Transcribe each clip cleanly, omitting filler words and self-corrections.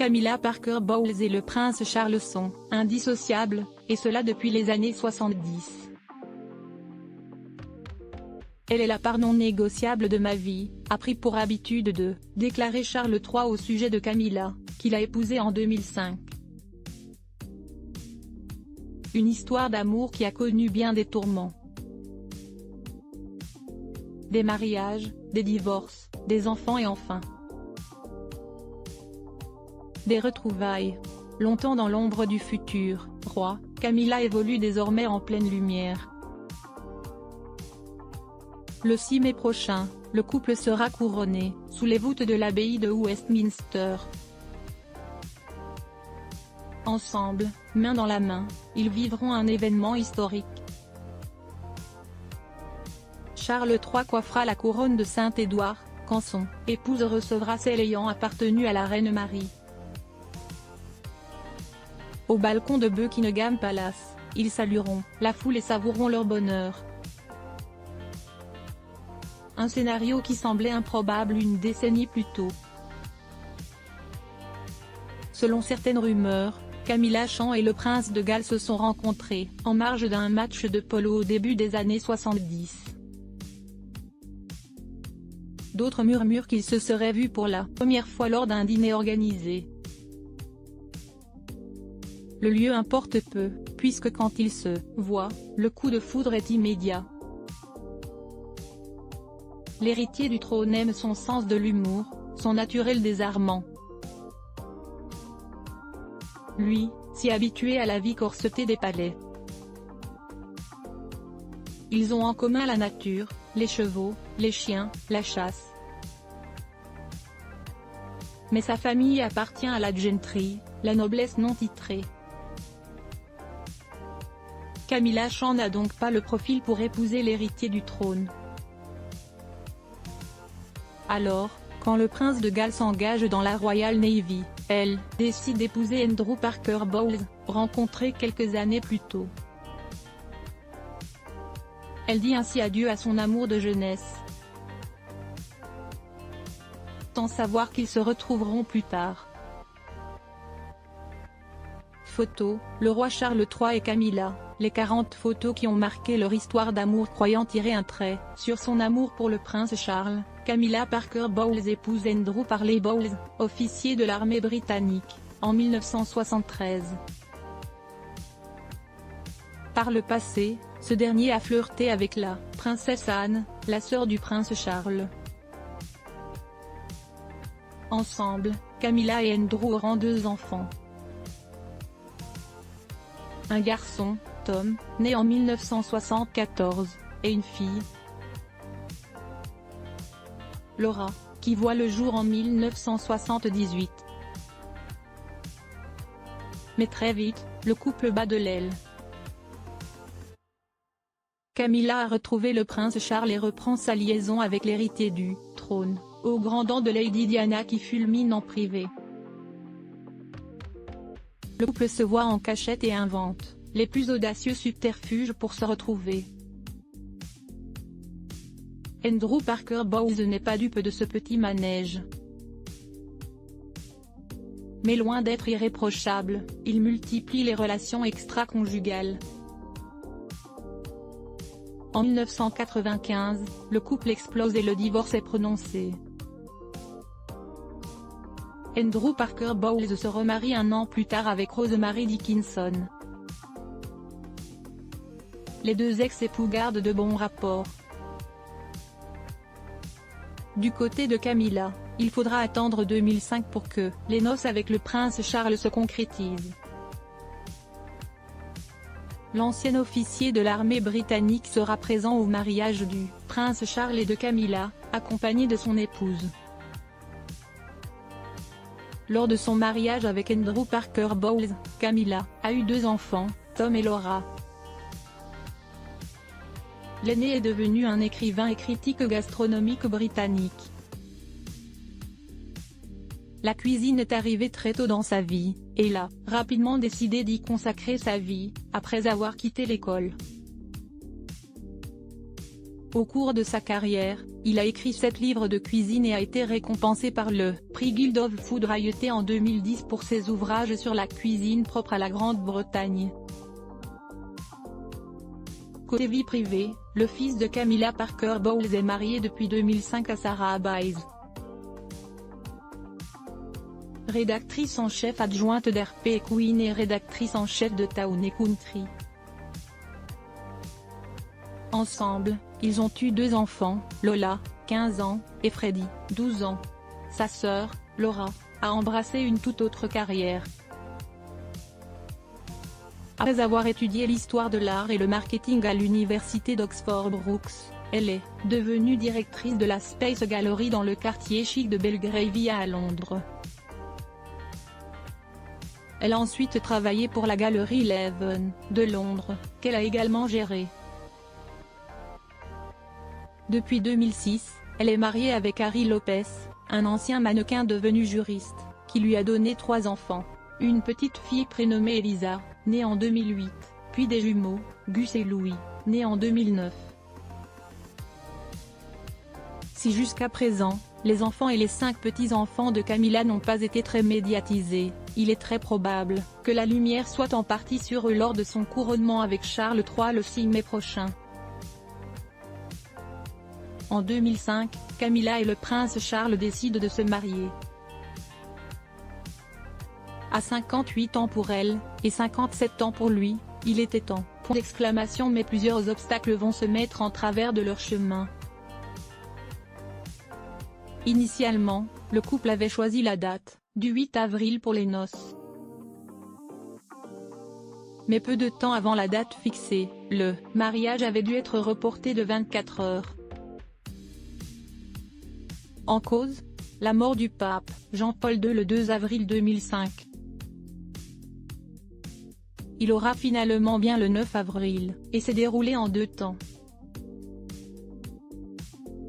Camilla Parker Bowles et le prince Charles sont indissociables, et cela depuis les années 70. Elle est la part non négociable de ma vie, a pris pour habitude de déclarer Charles III au sujet de Camilla, qu'il a épousée en 2005. Une histoire d'amour qui a connu bien des tourments. Des mariages, des divorces, des enfants et enfin des retrouvailles. Longtemps dans l'ombre du futur roi, Camilla évolue désormais en pleine lumière. Le 6 mai prochain, le couple sera couronné, sous les voûtes de l'abbaye de Westminster. Ensemble, main dans la main, ils vivront un événement historique. Charles III coiffera la couronne de Saint-Édouard, quand son épouse recevra celle ayant appartenu à la reine Marie. Au balcon de Buckingham Palace, ils salueront la foule et savoureront leur bonheur. Un scénario qui semblait improbable une décennie plus tôt. Selon certaines rumeurs, Camilla Champ et le prince de Galles se sont rencontrés en marge d'un match de polo au début des années 70. D'autres murmurent qu'ils se seraient vus pour la première fois lors d'un dîner organisé. Le lieu importe peu, puisque quand ils se voient, le coup de foudre est immédiat. L'héritier du trône aime son sens de l'humour, son naturel désarmant. Lui, si habitué à la vie corsetée des palais. Ils ont en commun la nature, les chevaux, les chiens, la chasse. Mais sa famille appartient à la gentry, la noblesse non titrée. Camilla Champ n'a donc pas le profil pour épouser l'héritier du trône. Alors, quand le prince de Galles s'engage dans la Royal Navy, elle décide d'épouser Andrew Parker Bowles, rencontré quelques années plus tôt. Elle dit ainsi adieu à son amour de jeunesse, sans savoir qu'ils se retrouveront plus tard. Photo, le roi Charles III et Camilla, les 40 photos qui ont marqué leur histoire d'amour croyant tirer un trait sur son amour pour le prince Charles. Camilla Parker Bowles épouse Andrew Parley Bowles, officier de l'armée britannique, en 1973. Par le passé, ce dernier a flirté avec la princesse Anne, la sœur du prince Charles. Ensemble, Camilla et Andrew auront 2 enfants. Un garçon, Tom, né en 1974, et une fille, Laura, qui voit le jour en 1978. Mais très vite, le couple bat de l'aile. Camilla a retrouvé le prince Charles et reprend sa liaison avec l'héritier du trône, au grand dam de Lady Diana qui fulmine en privé. Le couple se voit en cachette et invente les plus audacieux subterfuges pour se retrouver. Andrew Parker Bowles n'est pas dupe de ce petit manège. Mais loin d'être irréprochable, il multiplie les relations extra-conjugales. En 1995, le couple explose et le divorce est prononcé. Andrew Parker Bowles se remarie un an plus tard avec Rosemary Dickinson. Les 2 ex-époux gardent de bons rapports. Du côté de Camilla, il faudra attendre 2005 pour que les noces avec le prince Charles se concrétisent. L'ancien officier de l'armée britannique sera présent au mariage du prince Charles et de Camilla, accompagné de son épouse. Lors de son mariage avec Andrew Parker Bowles, Camilla a eu 2 enfants, Tom et Laura. L'aîné est devenu un écrivain et critique gastronomique britannique. La cuisine est arrivée très tôt dans sa vie, et il a rapidement décidé d'y consacrer sa vie, après avoir quitté l'école. Au cours de sa carrière, il a écrit 7 livres de cuisine et a été récompensé par le prix Guild of Food Royalty en 2010 pour ses ouvrages sur la cuisine propre à la Grande-Bretagne. Côté vie privée, le fils de Camilla Parker Bowles est marié depuis 2005 à Sarah Baez. Rédactrice en chef adjointe d'RP Queen et rédactrice en chef de Town & Country. Ensemble, ils ont eu 2 enfants, Lola, 15 ans, et Freddie, 12 ans. Sa sœur, Laura, a embrassé une toute autre carrière. Après avoir étudié l'histoire de l'art et le marketing à l'université d'Oxford Brookes, elle est devenue directrice de la Space Gallery dans le quartier chic de Belgravia à Londres. Elle a ensuite travaillé pour la Galerie Eleven, de Londres, qu'elle a également gérée. Depuis 2006, elle est mariée avec Harry Lopez, un ancien mannequin devenu juriste, qui lui a donné 3 enfants. Une petite fille prénommée Elisa, née en 2008, puis des jumeaux, Gus et Louis, nés en 2009. Si jusqu'à présent, les enfants et les 5 petits-enfants de Camilla n'ont pas été très médiatisés, il est très probable que la lumière soit en partie sur eux lors de son couronnement avec Charles III le 6 mai prochain. En 2005, Camilla et le prince Charles décident de se marier. À 58 ans pour elle, et 57 ans pour lui, il était temps. Mais plusieurs obstacles vont se mettre en travers de leur chemin. Initialement, le couple avait choisi la date du 8 avril pour les noces. Mais peu de temps avant la date fixée, le mariage avait dû être reporté de 24 heures. En cause, la mort du pape, Jean-Paul II le 2 avril 2005. Il aura finalement bien le 9 avril, et s'est déroulé en 2 temps.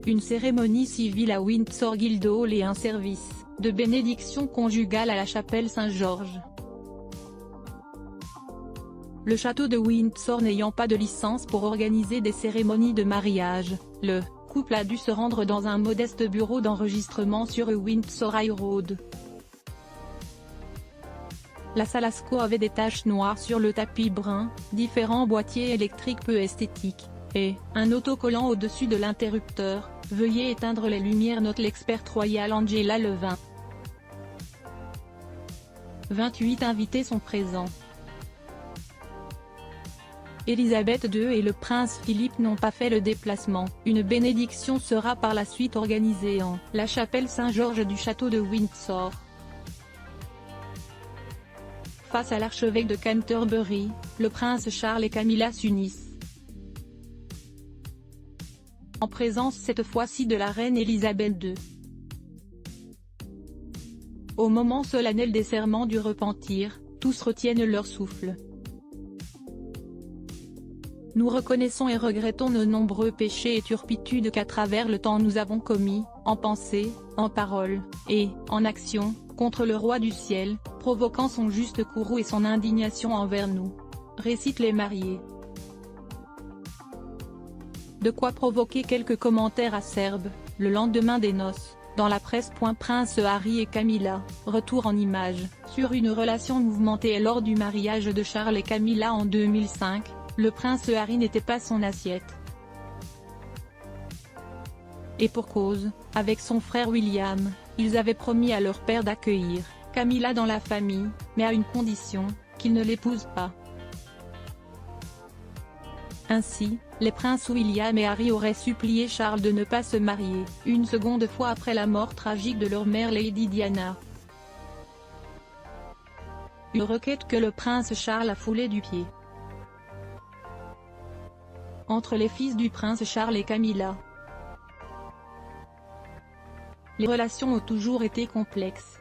Une cérémonie civile à Windsor Guildhall et un service de bénédiction conjugale à la chapelle Saint-Georges. Le château de Windsor n'ayant pas de licence pour organiser des cérémonies de mariage, le couple a dû se rendre dans un modeste bureau d'enregistrement sur Windsor High Road. La salle Asco avait des taches noires sur le tapis brun, différents boîtiers électriques peu esthétiques, et un autocollant au-dessus de l'interrupteur. Veuillez éteindre les lumières, note l'experte royale Angela Levin. 28 invités sont présents. Elisabeth II et le prince Philippe n'ont pas fait le déplacement. Une bénédiction sera par la suite organisée en la chapelle Saint-Georges du château de Windsor. Face à l'archevêque de Canterbury, le prince Charles et Camilla s'unissent. En présence cette fois-ci de la reine Elisabeth II. Au moment solennel des serments du repentir, tous retiennent leur souffle. Nous reconnaissons et regrettons nos nombreux péchés et turpitudes qu'à travers le temps nous avons commis, en pensée, en parole, et en action, contre le roi du ciel, provoquant son juste courroux et son indignation envers nous. Récitent les mariés. De quoi provoquer quelques commentaires acerbes, le lendemain des noces, dans la presse. Prince Harry et Camilla, retour en images, sur une relation mouvementée lors du mariage de Charles et Camilla en 2005, le prince Harry n'était pas son assiette. Et pour cause, avec son frère William, ils avaient promis à leur père d'accueillir Camilla dans la famille, mais à une condition, qu'il ne l'épouse pas. Ainsi, les princes William et Harry auraient supplié Charles de ne pas se marier, une seconde fois après la mort tragique de leur mère Lady Diana. Une requête que le prince Charles a foulée du pied. Entre les fils du prince Charles et Camilla, les relations ont toujours été complexes.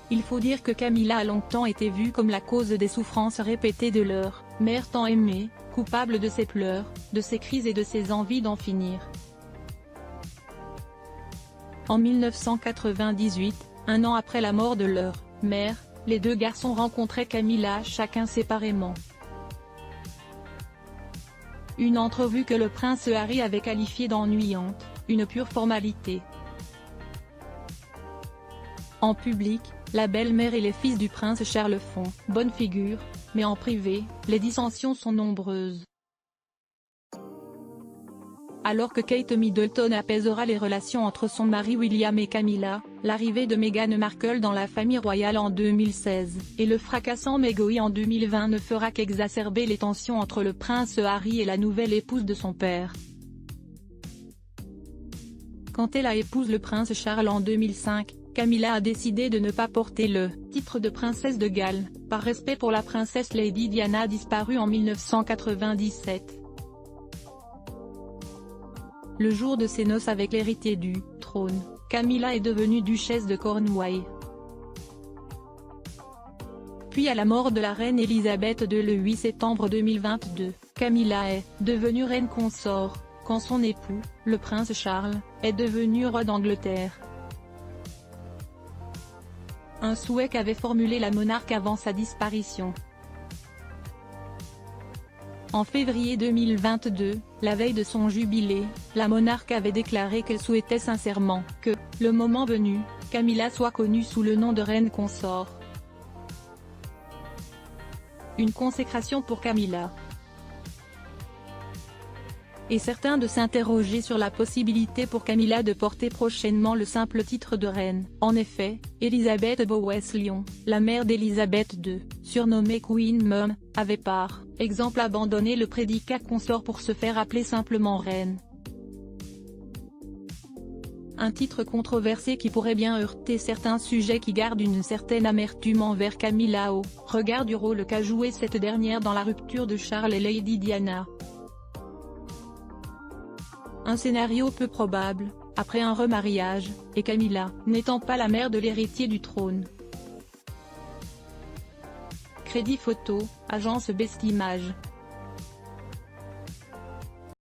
Il faut dire que Camilla a longtemps été vue comme la cause des souffrances répétées de leur mère tant aimée, coupable de ses pleurs, de ses crises et de ses envies d'en finir. En 1998, un an après la mort de leur mère, les deux garçons rencontraient Camilla chacun séparément. une entrevue que le prince Harry avait qualifiée d'ennuyante, une pure formalité. En public, la belle-mère et les fils du prince Charles font bonne figure, mais en privé, les dissensions sont nombreuses. Alors que Kate Middleton apaisera les relations entre son mari William et Camilla, l'arrivée de Meghan Markle dans la famille royale en 2016, et le fracassant Meghan en 2020 ne fera qu'exacerber les tensions entre le prince Harry et la nouvelle épouse de son père. Quand elle a épousé le prince Charles en 2005, Camilla a décidé de ne pas porter le titre de princesse de Galles, par respect pour la princesse Lady Diana disparue en 1997. Le jour de ses noces avec l'héritier du trône, Camilla est devenue duchesse de Cornouailles. Puis à la mort de la reine Elisabeth II le 8 septembre 2022, Camilla est devenue reine consort, quand son époux, le prince Charles, est devenu roi d'Angleterre. Un souhait qu'avait formulé la monarque avant sa disparition. En février 2022, la veille de son jubilé, la monarque avait déclaré qu'elle souhaitait sincèrement que, le moment venu, Camilla soit connue sous le nom de reine consort. Une consécration pour Camilla. Et certains de s'interroger sur la possibilité pour Camilla de porter prochainement le simple titre de reine. En effet, Elizabeth Bowes-Lyon, la mère d'Elisabeth II, surnommée Queen Mum, avait par exemple abandonné le prédicat consort pour se faire appeler simplement reine. Un titre controversé qui pourrait bien heurter certains sujets qui gardent une certaine amertume envers Camilla au regard du rôle qu'a joué cette dernière dans la rupture de Charles et Lady Diana. Un scénario peu probable, après un remariage, et Camilla n'étant pas la mère de l'héritier du trône. Crédit photo, agence Best Images.